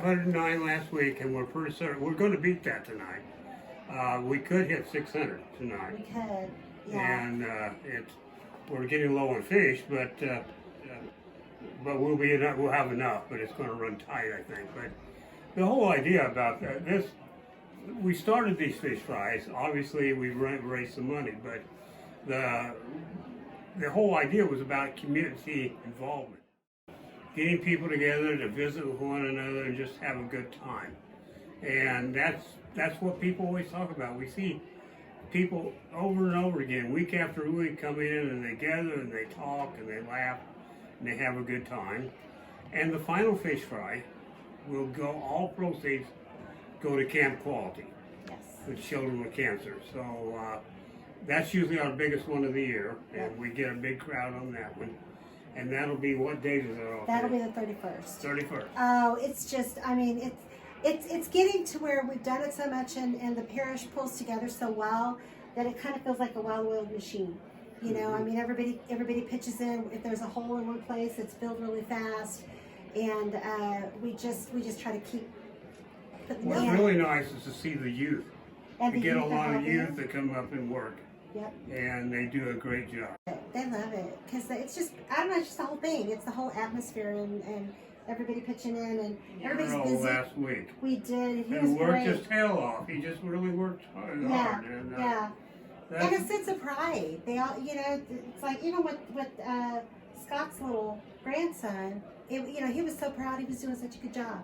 509 last week, and we're pretty certain we're going to beat that tonight. We could hit 600 tonight. We could, yeah. And we're getting low on fish, but we'll have enough. But it's going to run tight, I think. But the whole idea about this, we started these fish fries. Obviously, we raised some money, but the whole idea was about community involvement, getting people together to visit with one another and just have a good time. And that's what people always talk about. We see people over and over again, week after week, come in and they gather and they talk and they laugh and they have a good time. And the final fish fry will go, all proceeds go to Camp Quality. Yes. With children with cancer. So that's usually our biggest one of the year, and we get a big crowd on that one. And that'll be, what date is it off? That'll be the 31st. 31st. Oh, it's just, I mean, it's getting to where we've done it so much, and the parish pulls together so well that it kind of feels like a well-oiled machine. You know, I mean, everybody pitches in. If there's a hole in one place, it's filled really fast, and we just try to keep putting What's really nice is to see the youth. And we get a lot of youth that come up and work. Yep. And they do a great job. They love it because it's just, I don't know, it's just the whole thing. It's the whole atmosphere and everybody pitching in and everybody's busy. Last week. We did. He was worked great. his tail off. He just really worked hard. And, And a sense of pride. They all, you know, it's like, even with Scott's little grandson, you know, he was so proud. He was doing such a good job.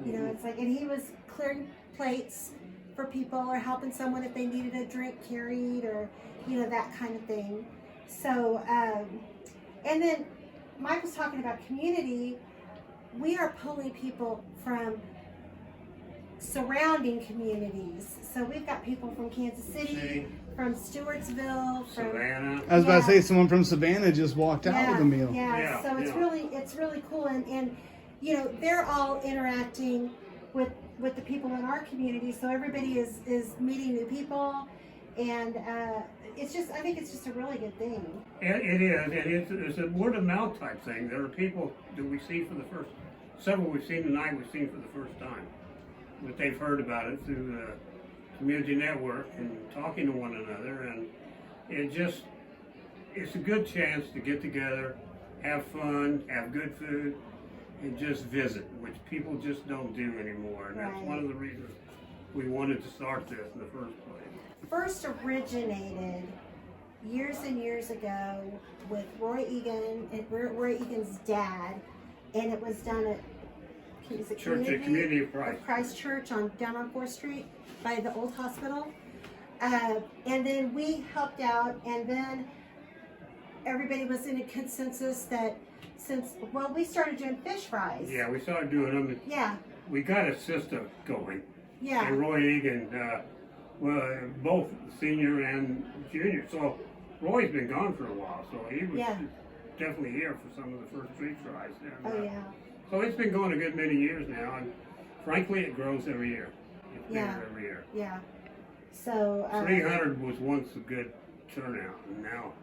You know, it's like, and he was clearing plates for people or helping someone if they needed a drink carried or, you know, that kind of thing. So, and then Mike was talking about community. We are pulling people from surrounding communities. So we've got people from Kansas City, from Stewartsville, from Savannah. I was about to say someone from Savannah just walked out with a meal. Yeah, so it's really cool, and you know, they're all interacting with the people in our community, so everybody is meeting new people, and it's just, I think it's just a really good thing. It is, and it's a word of mouth type thing. There are people that we see for the first, several we've seen tonight, we've seen for the first time, but they've heard about it through the community network and talking to one another, and it's a good chance to get together, have fun, have good food, and just visit, which people just don't do anymore. And that's one of the reasons we wanted to start this in the first place. First originated years and years ago with Roy Egan and Roy Egan's dad, and it was done at Community of Christ Church down on 4th Street by the old hospital. And then we helped out, and then everybody was in a consensus that we started doing fish fries. Yeah, we started doing them. Yeah. We got a system going. Yeah. And Roy Egan, both senior and junior. So Roy's been gone for a while, so he was definitely here for some of the first fish fries. And, so it's been going a good many years now, and frankly, it grows every year. It's bigger every year. Yeah. So 300 was once a good turnout, and now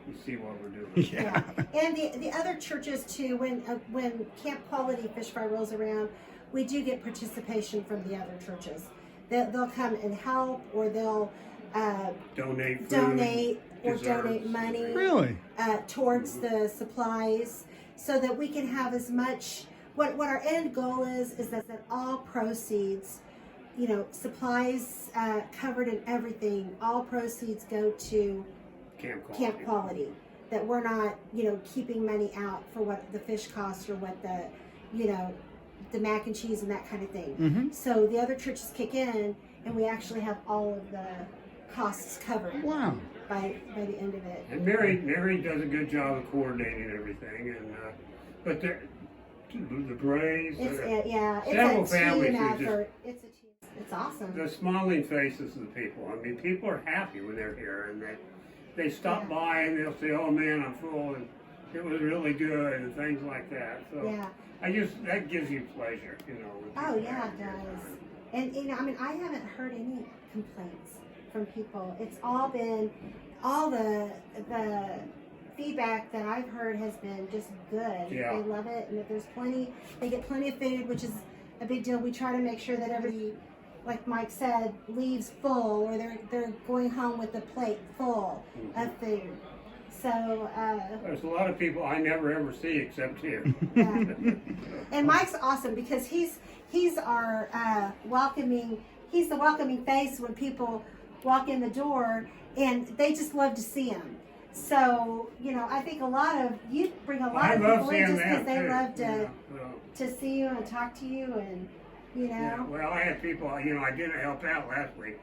you see what we're doing. Yeah. And the other churches too, when Camp Quality Fish Fry rolls around, we do get participation from the other churches. They'll come and help, or they'll donate money really towards the supplies, so that we can have as much. What our end goal is that all proceeds, you know, supplies covered in everything, all proceeds go to Camp Quality. That we're not, you know, keeping money out for what the fish costs or what the, you know, the mac and cheese and that kind of thing. Mm-hmm. So the other churches kick in, and we actually have all of the costs covered. Wow. By the end of it. And Mary does a good job of coordinating everything, and but the Brays, several families it's awesome. The smiling faces of the people. I mean, people are happy when they're here, and they stop by and they'll say, "Oh man, I'm full," and it was really good, and things like that. So that gives you pleasure, you know. Oh yeah, it does. And you know, I mean, I haven't heard any complaints from people. It's all been, all the feedback that I've heard has been just good. Yeah. They love it, and if there's plenty, they get plenty of food, which is a big deal. We try to make sure that everybody, like Mike said, leaves full, or they're going home with the plate full of food. So there's a lot of people I never ever see except here. yeah. And Mike's awesome because he's our welcoming. He's the welcoming face when people walk in the door, and they just love to see him. So I think you bring a lot of people in just because they love to see you and talk to you, and Yeah, well, I had people. I didn't help out last week,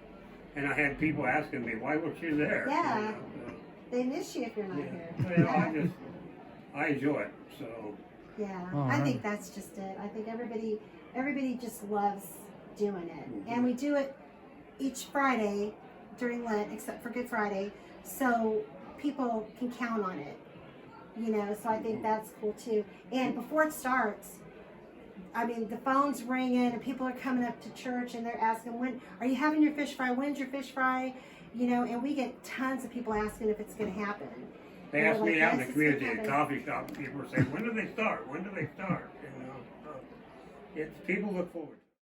and I had people asking me, "Why weren't you there?" Yeah. They miss you if you're not here. Well, I enjoy it. So yeah, All I right. think that's just it. I think everybody just loves doing it, and we do it each Friday during Lent, except for Good Friday, so people can count on it. So I think that's cool too. And before it starts, the phone's ringing and people are coming up to church and they're asking, "When are you having your fish fry? When's your fish fry?" And we get tons of people asking if it's going to happen. they And ask we're me like, out in "Yes, the it's gonna community at happen." coffee shop. People are saying, "When do they start? When do they start?" It's people look forward to it.